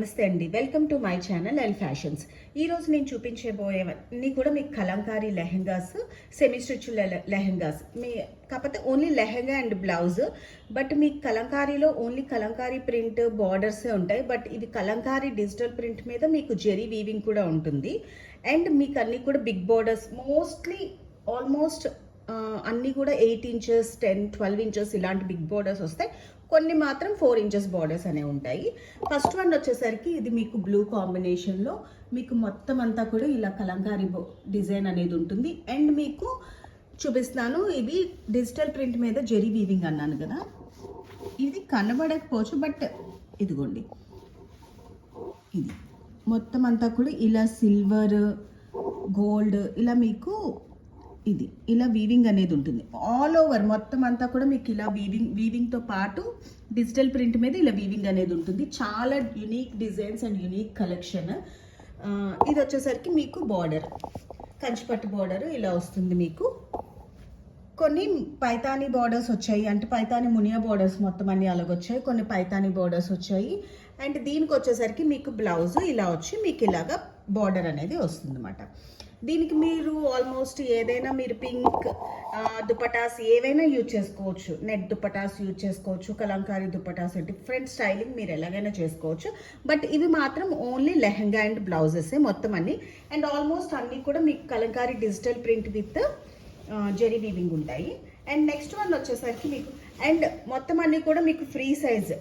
నమస్తే అండి, welcome to my channel L fashions. ఈరోజు నేను చూపించబోయేవన్నీ కూడా మీకు కలంకారీ లెహెంగాస్, సెమీ స్టిచ్ లెహెంగాస్. కాకపోతే only lehenga and blouse. But మీకు కలంకారీలో ఓన్లీ కలంకారీ ప్రింట్ బార్డర్సే ఉంటాయి. బట్ ఇది కలంకారీ డిజిటల్ ప్రింట్ మీద మీకు జెరీ వీవింగ్ కూడా ఉంటుంది. అండ్ మీకు అన్నీ కూడా బిగ్ బార్డర్స్, ఆల్మోస్ట్ అన్నీ కూడా 8 ఇంచెస్ 10-12 ఇంచెస్ ఇలాంటి బిగ్ బార్డర్స్ వస్తాయి. కొన్ని మాత్రం 4 ఇంచెస్ బార్డర్స్ అనేవి ఉంటాయి. ఫస్ట్ వన్ వచ్చేసరికి ఇది మీకు బ్లూ కాంబినేషన్లో మీకు మొత్తం అంతా కూడా ఇలా కలంకారీ డిజైన్ అనేది ఉంటుంది. అండ్ మీకు చూపిస్తున్నాను, ఇవి డిజిటల్ ప్రింట్ మీద జెరీ వీవింగ్ అన్నాను కదా, ఇది కనబడకపోవచ్చు బట్ ఇదిగోండి, ఇది మొత్తం అంతా కూడా ఇలా సిల్వర్, గోల్డ్ ఇలా మీకు ఇది ఇలా వీవింగ్ అనేది ఉంటుంది. ఆల్ ఓవర్ మొత్తం అంతా కూడా మీకు ఇలా వీవింగ్తో పాటు డిజిటల్ ప్రింట్ మీద ఇలా వీవింగ్ అనేది ఉంటుంది. చాలా unique designs and unique collection. ఇది వచ్చేసరికి మీకు బార్డర్, కంచిపట్టు బార్డర్ ఇలా వస్తుంది. మీకు కొన్ని పైతానీ బార్డర్స్ వచ్చాయి, అంటే పైతానీ మునియా బార్డర్స్ మొత్తం అన్ని అలాగొచ్చాయి. కొన్ని పైతానీ బార్డర్స్ వచ్చాయి. అండ్ దీనికి వచ్చేసరికి మీకు బ్లౌజ్ ఇలా వచ్చి మీకు ఇలాగా బార్డర్ అనేది వస్తుంది అన్నమాట. దీనికి మీరు ఆల్మోస్ట్ ఏదైనా మీరు పింక్ దుపటాస్ ఏవైనా యూజ్ చేసుకోవచ్చు. నెట్ దుపటాస్ యూజ్ చేసుకోవచ్చు, కలంకారీ దుపటాస్, డిఫరెంట్ స్టైలింగ్ మీరు ఎలాగైనా చేసుకోవచ్చు. బట్ ఇవి మాత్రం ఓన్లీ లెహంగా అండ్ బ్లౌజెస్ మొత్తం అన్ని. అండ్ ఆల్మోస్ట్ అన్నీ కూడా మీకు kalamkari digital print with zari weaving ఉంటాయి. అండ్ నెక్స్ట్ వన్ వచ్చేసరికి మీకు అండ్ మొత్తం అన్నీ కూడా మీకు ఫ్రీ సైజ్,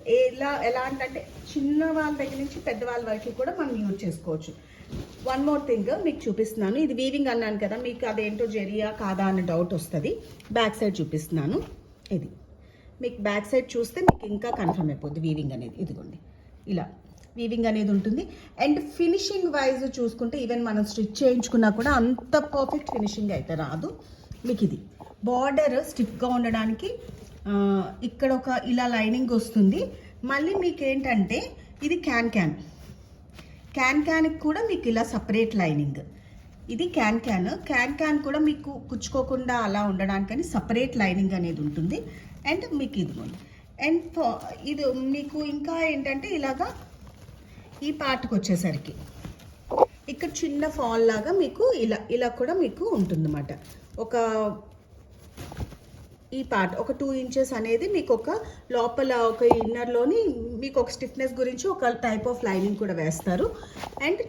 ఎలా అంటే చిన్న వాళ్ళ దగ్గర నుంచి పెద్దవాళ్ళ వరకు కూడా మనం యూజ్ చేసుకోవచ్చు. వన్ మోర్ థింగ్ మీకు చూపిస్తున్నాను. ఇది వీవింగ్ అన్నాను కదా, మీకు అదేంటో జెరియా కాదా అనే డౌట్ వస్తుంది. బ్యాక్ సైడ్ చూపిస్తున్నాను. ఇది మీకు బ్యాక్ సైడ్ చూస్తే మీకు ఇంకా కన్ఫర్మ్ అయిపోద్ది వీవింగ్ అనేది. ఇదిగోండి, ఇలా వీవింగ్ అనేది ఉంటుంది. అండ్ ఫినిషింగ్ వైజ్ చూసుకుంటే ఈవెన్ మనం స్టిచ్ చేయించుకున్నా కూడా అంత పర్ఫెక్ట్ ఫినిషింగ్ అయితే రాదు. మీకు ఇది బార్డర్ స్టిఫ్గా ఉండడానికి ఇక్కడ ఒక ఇలా లైనింగ్ వస్తుంది. మళ్ళీ మీకు ఏంటంటే ఇది క్యాన్కి కూడా మీకు ఇలా సపరేట్ లైనింగ్. ఇది క్యాన్ కూడా మీకు కుచ్చుకోకుండా అలా ఉండడానికని సపరేట్ లైనింగ్ అనేది ఉంటుంది. అండ్ మీకు ఇదిగోండి. అండ్ ఇది మీకు ఇంకా ఏంటంటే ఇలాగా ఈ పార్ట్కి వచ్చేసరికి ఇక్కడ చిన్న ఫాల్ లాగా మీకు ఇలా కూడా మీకు ఉంటుందన్నమాట. ఈ పార్ట్ ఒక 2 ఇంచెస్ అనేది మీకు ఒక లోపల ఒక ఇన్నర్లోని మీకు ఒక స్టిఫ్నెస్ గురించి ఒక టైప్ ఆఫ్ లైనింగ్ కూడా వేస్తారు. అండ్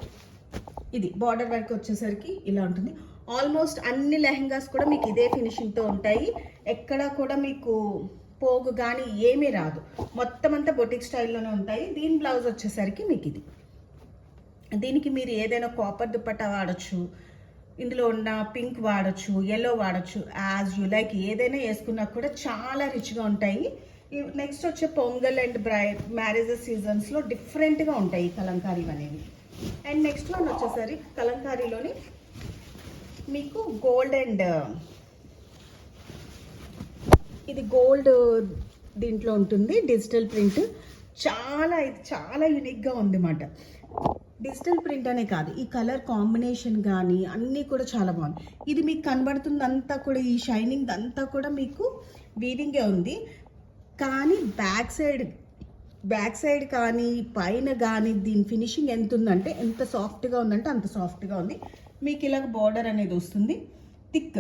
ఇది బార్డర్ వర్క్ వచ్చేసరికి ఇలా ఉంటుంది. ఆల్మోస్ట్ అన్ని లెహంగాస్ కూడా మీకు ఇదే ఫినిషింగ్తో ఉంటాయి. ఎక్కడ కూడా మీకు పోగు కానీ ఏమీ రాదు. మొత్తం అంతా బొటిక్ స్టైల్లోనే ఉంటాయి. దీని బ్లౌజ్ వచ్చేసరికి మీకు ఇది. దీనికి మీరు ఏదైనా కాపర్ దుపట్టా వాడచ్చు, ఇందులో ఉన్న పింక్ వాడచ్చు, ఎల్లో వాడచ్చు, యాజ్ యూ లైక్ ఏదైనా వేసుకున్నా కూడా చాలా రిచ్గా ఉంటాయి. నెక్స్ట్ వచ్చే పొంగల్ అండ్ మ్యారేజెస్ సీజన్స్లో డిఫరెంట్గా ఉంటాయి ఈ కలంకారీ అనేవి. అండ్ నెక్స్ట్ వన్ వచ్చేసరికి కలంకారీలోని మీకు గోల్డ్ అండ్ ఇది గోల్డ్ దీంట్లో ఉంటుంది డిజిటల్ ప్రింట్. ఇది చాలా యూనిక్గా ఉంది అన్నమాట. డిజిటల్ ప్రింట్ అనే కాదు, ఈ కలర్ కాంబినేషన్ కానీ అన్నీ కూడా చాలా బాగుంది. ఇది మీకు కనబడుతుంది అంతా కూడా ఈ షైనింగ్ అంతా కూడా మీకు వీవింగే ఉంది. కానీ బ్యాక్ సైడ్ కానీ పైన కానీ దీని ఫినిషింగ్ ఎంత ఉందంటే, ఎంత సాఫ్ట్గా ఉందంటే అంత సాఫ్ట్గా ఉంది. మీకు ఇలాగ బార్డర్ అనేది వస్తుంది. థిక్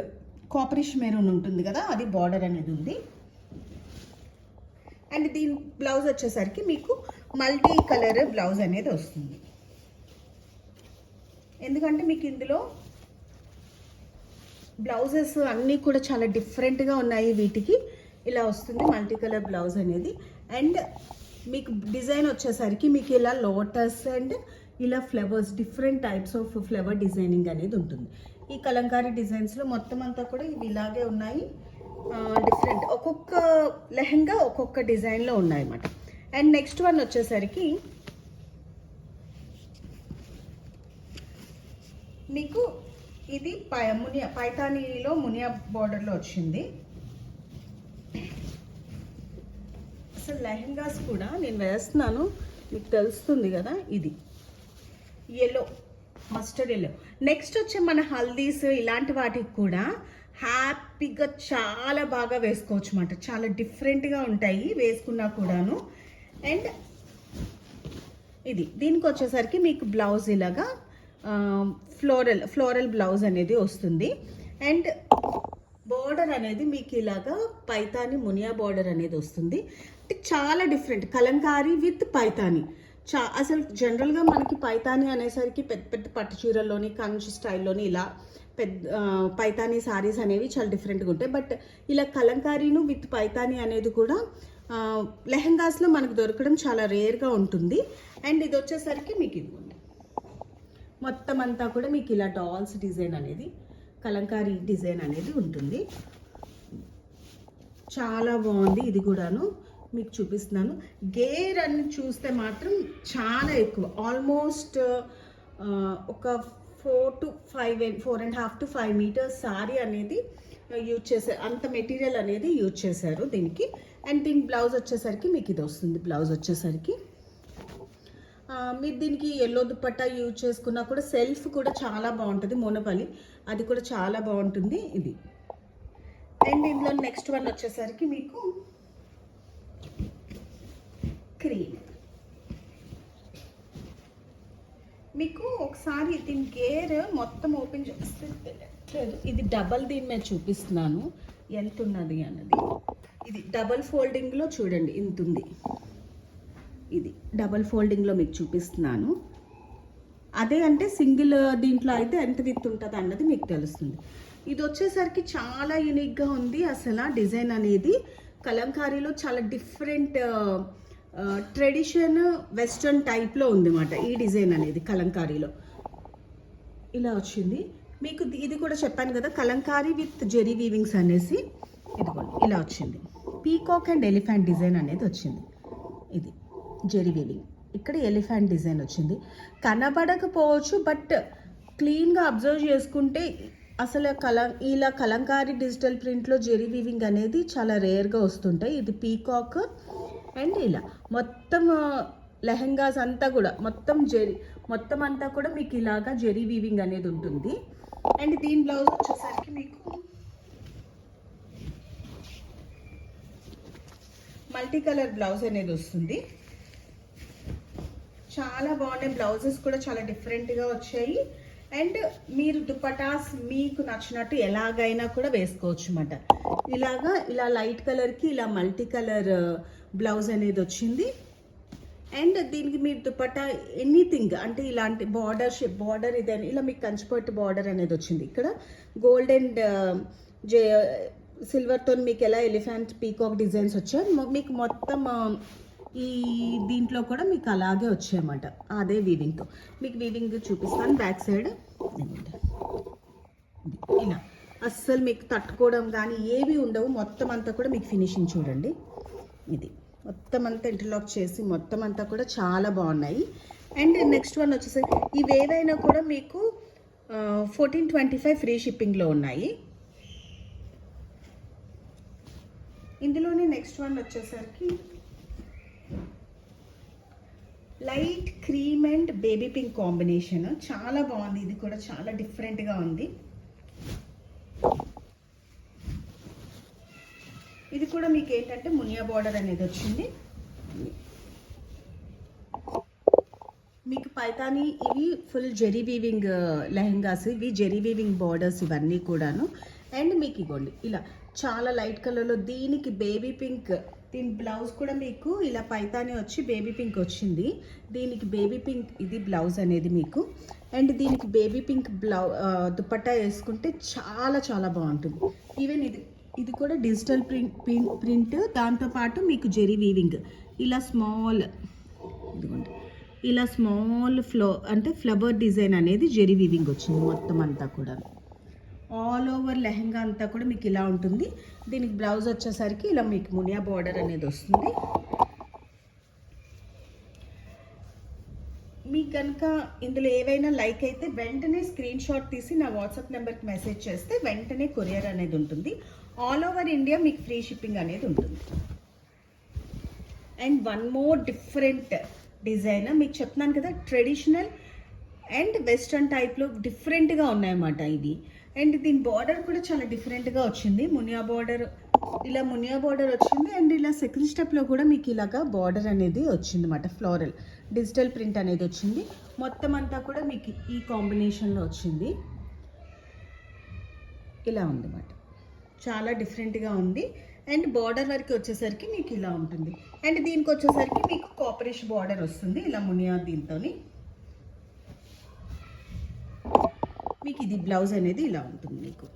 కాపరిష్ మెరూన్ ఉంటుంది కదా, అది బార్డర్ అనేది ఉంది. అండ్ దీని బ్లౌజ్ వచ్చేసరికి మీకు మల్టీ కలర్ బ్లౌజ్ అనేది వస్తుంది. ఎందుకంటే మీకు ఇందులో బ్లౌజెస్ అన్నీ కూడా చాలా డిఫరెంట్గా ఉన్నాయి. వీటికి ఇలా వస్తుంది మల్టీ కలర్ బ్లౌజ్ అనేది. అండ్ మీకు డిజైన్ వచ్చేసరికి మీకు ఇలా లోటస్ అండ్ ఇలా flowers, different types of flower designing అనేది ఉంటుంది. ఈ కలంకారీ డిజైన్స్లో మొత్తం అంతా కూడా ఇవి ఇలాగే ఉన్నాయి. డిఫరెంట్ ఒక్కొక్క లెహంగా ఒక్కొక్క డిజైన్లో ఉన్నాయి అన్నమాట. అండ్ నెక్స్ట్ వన్ వచ్చేసరికి మీకు ఇది పైతానీలో మునియా బార్డర్లో వచ్చింది. అసలు లెహంగాస్ కూడా నేను వేస్తున్నాను, మీకు తెలుస్తుంది కదా. ఇది ఎల్లో, మస్టర్డ్ ఎల్లో. నెక్స్ట్ వచ్చే మన హల్దీస్ ఇలాంటి వాటికి కూడా హ్యాపీగా చాలా బాగా వేసుకోవచ్చు అన్నమాట. చాలా డిఫరెంట్గా ఉంటాయి వేసుకున్నా కూడాను. అండ్ ఇది దీనికి వచ్చేసరికి మీకు బ్లౌజ్ ఇలాగా ఫ్లోరల్ బ్లౌజ్ అనేది వస్తుంది. అండ్ బోర్డర్ అనేది మీకు ఇలాగా పైతాని మునియా బోర్డర్ అనేది వస్తుంది. అంటే చాలా డిఫరెంట్ కలంకారీ విత్ పైతాని. అసలు జనరల్గా మనకి పైతాని అనేసరికి పెద్ద పెద్ద పట్టు చీరల్లోని కంచి స్టైల్లోని ఇలా పైతాని సారీస్ అనేవి చాలా డిఫరెంట్గా ఉంటాయి. బట్ ఇలా కలంకారీను విత్ పైతాని అనేది కూడా లెహంగాస్లో మనకు దొరకడం చాలా రేర్గా ఉంటుంది. అండ్ ఇది వచ్చేసరికి మీకు ఇది మొత్తం అంతా కూడా మీకు ఇలా డాల్స్ డిజైన్ అనేది కలంకారీ డిజైన్ అనేది ఉంటుంది. చాలా బాగుంది. ఇది కూడాను మీకు చూపిస్తున్నాను. గేర్ అని చూస్తే మాత్రం చాలా ఎక్కువ, ఆల్మోస్ట్ ఒక 4.5 to 5 meters సారీ అనేది యూజ్ చేశారు. అంత మెటీరియల్ అనేది యూజ్ చేశారు దీనికి. అండ్ దీని బ్లౌజ్ వచ్చేసరికి మీకు ఇది వస్తుంది. బ్లౌజ్ వచ్చేసరికి మీరు దీనికి ఎల్లో దుపట్టా యూజ్ చేసుకున్నా కూడా సెల్ఫ్ కూడా చాలా బాగుంటుంది. మోనపల్లి అది కూడా చాలా బాగుంటుంది ఇది. అండ్ ఇందులో నెక్స్ట్ వన్ వచ్చేసరికి మీకు క్రీమ్. మీకు ఒకసారి దీని గేర్ మొత్తం ఓపెన్ చేస్తే తెలియట్లేదు. ఇది డబల్ దీని మీద చూపిస్తున్నాను ఎంత ఉన్నది అన్నది. ఇది డబల్ ఫోల్డింగ్లో చూడండి ఇంత ఉంది. ఇది డబల్ ఫోల్డింగ్లో మీకు చూపిస్తున్నాను. అదే అంటే సింగిల్ దీంట్లో అయితే ఎంత విత్ ఉంటుంది అన్నది మీకు తెలుస్తుంది. ఇది వచ్చేసరికి చాలా యూనిక్గా ఉంది. అసలు డిజైన్ అనేది కలంకారీలో చాలా డిఫరెంట్ ట్రెడిషన్ వెస్ట్రన్ టైప్లో ఉంది అన్నమాట. ఈ డిజైన్ అనేది కలంకారీలో ఇలా వచ్చింది. మీకు ఇది కూడా చెప్పాను కదా కలంకారీ విత్ జెరీ వీవింగ్స్ అనేసి. ఇదిగోండి ఇలా వచ్చింది. పీకాక్ అండ్ ఎలిఫెంట్ డిజైన్ అనేది వచ్చింది. ఇది జెరీ వీవింగ్, ఇక్కడ ఎలిఫెంట్ డిజైన్ వచ్చింది. కనబడకపోవచ్చు బట్ క్లీన్గా అబ్జర్వ్ చేసుకుంటే అసలు ఇలా కలంకారీ డిజిటల్ ప్రింట్లో జెరీ వీవింగ్ అనేది చాలా రేర్గా వస్తుంటాయి. ఇది పీకాక్ అండ్ ఇలా మొత్తం లెహెంగాస్ అంతా కూడా మొత్తం అంతా కూడా మీకు ఇలాగా జెరీ వీవింగ్ అనేది ఉంటుంది. అండ్ దీని బ్లౌజ్ వచ్చేసరికి మీకు మల్టీ కలర్ బ్లౌజ్ అనేది వస్తుంది. చాలా బాగున్నాయి. బ్లౌజెస్ కూడా చాలా డిఫరెంట్గా వచ్చాయి. అండ్ మీరు దుపటాస్ మీకు నచ్చినట్టు ఎలాగైనా కూడా వేసుకోవచ్చు అన్నమాట. ఇలా లైట్ కలర్కి ఇలా మల్టీ కలర్ బ్లౌజ్ అనేది వచ్చింది. అండ్ దీనికి మీరు దుపట్టా ఎనీథింగ్ అంటే ఇలాంటి బార్డర్ ఇదని ఇలా మీకు కంచిపట్టు బార్డర్ అనేది వచ్చింది. ఇక్కడ గోల్డ్ అండ్ సిల్వర్తో మీకు ఎలా ఎలిఫెంట్ పీకాక్ డిజైన్స్ వచ్చాయి మీకు మొత్తం ఈ దీంట్లో కూడా మీకు అలాగే వచ్చాయన్నమాట. అదే వీవింగ్తో మీకు వీవింగ్ చూపిస్తాను. బ్యాక్ సైడ్ ఇలా అస్సలు మీకు తట్టుకోవడం కానీ ఏవి ఉండవు. మొత్తం అంతా కూడా మీకు ఫినిషింగ్ చూడండి. ఇది మొత్తం అంతా ఇంటర్లాక్ చేసి మొత్తం అంతా కూడా చాలా బాగున్నాయి. అండ్ నెక్స్ట్ వన్ వచ్చేసి ఇవేవైనా కూడా మీకు 1425 ఫ్రీ షిప్పింగ్లో ఉన్నాయి. ఇందులోనే నెక్స్ట్ వన్ వచ్చేసరికి light cream and baby pink combination చాలా బాగుంది. ఇది కూడా చాలా డిఫరెంట్గా ఉంది. ఇది కూడా మీకు ఏంటంటే మునియా బార్డర్ అనేది వచ్చింది. మీకు పైతాని ఇవి ఫుల్ జెరీ వీవింగ్ లెహంగాస్, ఇవి జెరీ వీవింగ్ బార్డర్స్ ఇవన్నీ కూడాను. అండ్ మీకు ఇగోండి ఇలా చాలా లైట్ కలర్లో దీనికి బేబీ పింక్. దీని బ్లౌజ్ కూడా మీకు ఇలా పైతాని వచ్చి బేబీ పింక్ వచ్చింది. దీనికి బేబీ పింక్ ఇది బ్లౌజ్ అనేది మీకు. అండ్ దీనికి బేబీ పింక్ దుపట్టా వేసుకుంటే చాలా చాలా బాగుంటుంది. ఈవెన్ ఇది కూడా డిజిటల్ ప్రింట్ దాంతోపాటు మీకు జెరీ వీవింగ్ ఇలా స్మాల్ ఇదిగోండి ఇలా స్మాల్ ఫ్లవర్ డిజైన్ అనేది జెరీ వీవింగ్ వచ్చింది. మొత్తం అంతా కూడా ఆల్ ఓవర్ లెహంగా అంతా కూడా మీకు ఇలా ఉంటుంది. దీనికి బ్లౌజ్ వచ్చేసరికి ఇలా మీకు మునియా బార్డర్ అనేది వస్తుంది. మీకు కనుక ఇందులో ఏవైనా లైక్ అయితే వెంటనే స్క్రీన్ షాట్ తీసి నా వాట్సాప్ నెంబర్కి మెసేజ్ చేస్తే వెంటనే కొరియర్ అనేది ఉంటుంది. ఆల్ ఓవర్ ఇండియా మీకు ఫ్రీ షిప్పింగ్ అనేది ఉంటుంది. And one more different design మీకు చెప్తున్నాను కదా, ట్రెడిషనల్ అండ్ వెస్ట్రన్ టైప్లో డిఫరెంట్గా ఉన్నాయన్నమాట. ఇవి అండ్ దీని బార్డర్ కూడా చాలా డిఫరెంట్గా వచ్చింది. మునియా బార్డర్, ఇలా మునియా బార్డర్ వచ్చింది. అండ్ ఇలా సెకండ్ స్టెప్లో కూడా మీకు ఇలాగా బార్డర్ అనేది వచ్చింది అన్నమాట. ఫ్లోరల్ డిజిటల్ ప్రింట్ అనేది వచ్చింది. మొత్తం అంతా కూడా మీకు ఈ కాంబినేషన్లో వచ్చింది. ఇలా ఉంది అన్నమాట. చాలా డిఫరెంట్గా ఉంది. అండ్ బార్డర్ వరకు వచ్చేసరికి మీకు ఇలా ఉంటుంది. అండ్ దీనికి వచ్చేసరికి మీకు కాపరిష్ బార్డర్ వస్తుంది ఇలా మునియా దీంతోని. మీకు ఇది బ్లౌజ్ అనేది ఇలా ఉంటుంది. మీకు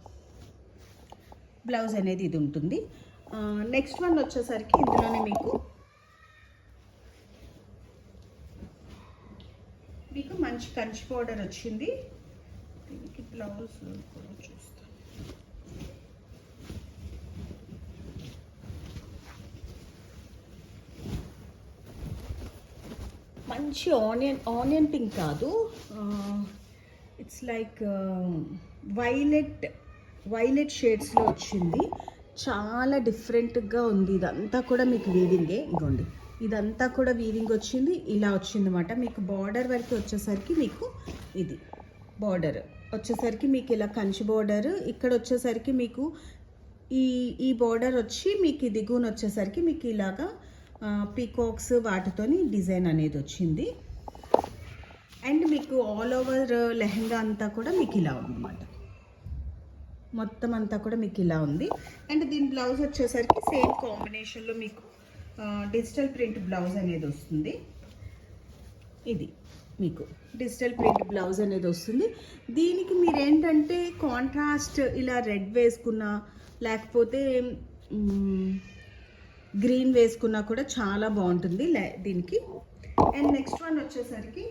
బ్లౌజ్ అనేది ఇది ఉంటుంది. నెక్స్ట్ వన్ వచ్చేసరికి ఇందులోనే మీకు మంచి కంచి బార్డర్ వచ్చింది. దీనికి బ్లౌజ్ కూడా చూస్తాను. మంచి ఆనియన్ పింక్ కాదు, ఇట్స్ లైక్ వైలెట్ షేడ్స్లో వచ్చింది. చాలా డిఫరెంట్గా ఉంది. ఇదంతా కూడా మీకు వీవింగే. ఇగోండి, ఇదంతా కూడా వీవింగ్ వచ్చింది. ఇలా వచ్చింది అన్నమాట. మీకు బార్డర్ వరకు వచ్చేసరికి మీకు ఇది బార్డర్ వచ్చేసరికి మీకు ఇలా కంచి బార్డర్, ఇక్కడ వచ్చేసరికి మీకు ఈ బార్డర్ వచ్చి మీకు దిగువన వచ్చేసరికి మీకు ఇలాగా పీకాక్స్ వాటితోని డిజైన్ అనేది వచ్చింది. అండ్ మీకు ఆల్ ఓవర్ లెహంగా అంతా కూడా మీకు ఇలా ఉందన్నమాట. మొత్తం అంతా కూడా మీకు ఇలా ఉంది. అండ్ దీని బ్లౌజ్ వచ్చేసరికి సేమ్ కాంబినేషన్లో మీకు డిజిటల్ ప్రింట్ బ్లౌజ్ అనేది వస్తుంది. ఇది మీకు డిజిటల్ ప్రింట్ బ్లౌజ్ అనేది వస్తుంది. దీనికి మీరు ఏంటంటే కాంట్రాస్ట్ ఇలా రెడ్ వేసుకున్నా లేకపోతే గ్రీన్ వేసుకున్నా కూడా చాలా బాగుంటుంది దీనికి. అండ్ నెక్స్ట్ వన్ వచ్చేసరికి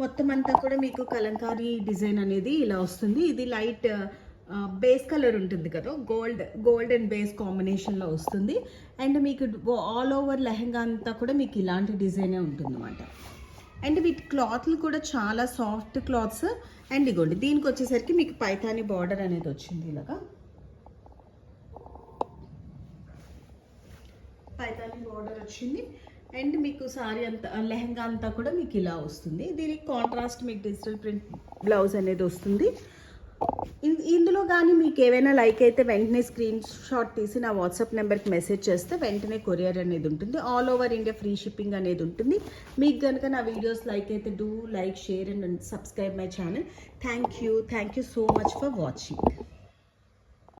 మొత్తం అంతా కూడా మీకు కలంకారీ డిజైన్ అనేది ఇలా వస్తుంది. ఇది లైట్ బేస్ కలర్ ఉంటుంది కదా, గోల్డ్ అండ్ బేస్ కాంబినేషన్లో వస్తుంది. అండ్ మీకు ఆల్ ఓవర్ లెహంగా అంతా కూడా మీకు ఇలాంటి డిజైనే ఉంటుంది అన్నమాట. అండ్ వీటి క్లాత్లు కూడా చాలా సాఫ్ట్ క్లాత్స్. అండ్ ఇగోండి, దీనికి వచ్చేసరికి మీకు పైతాని బార్డర్ అనేది వచ్చింది. ఇలాగా పైతాని బార్డర్ వచ్చింది. అండ్ మీకు సారీ అంతా లెహంగా అంతా కూడా మీకు ఇలా వస్తుంది. దీనికి కాంట్రాస్ట్ మీకు డిజిటల్ ప్రింట్ బ్లౌజ్ అనేది వస్తుంది. ఇందులో కానీ మీకు ఏవైనా లైక్ అయితే వెంటనే స్క్రీన్ షాట్ తీసి నా వాట్సాప్ నెంబర్కి మెసేజ్ చేస్తే వెంటనే కొరియర్ అనేది ఉంటుంది. All over India free shipping అనేది ఉంటుంది. మీకు కనుక నా వీడియోస్ లైక్ అయితే do like, share and subscribe my channel. Thank you so much for watching.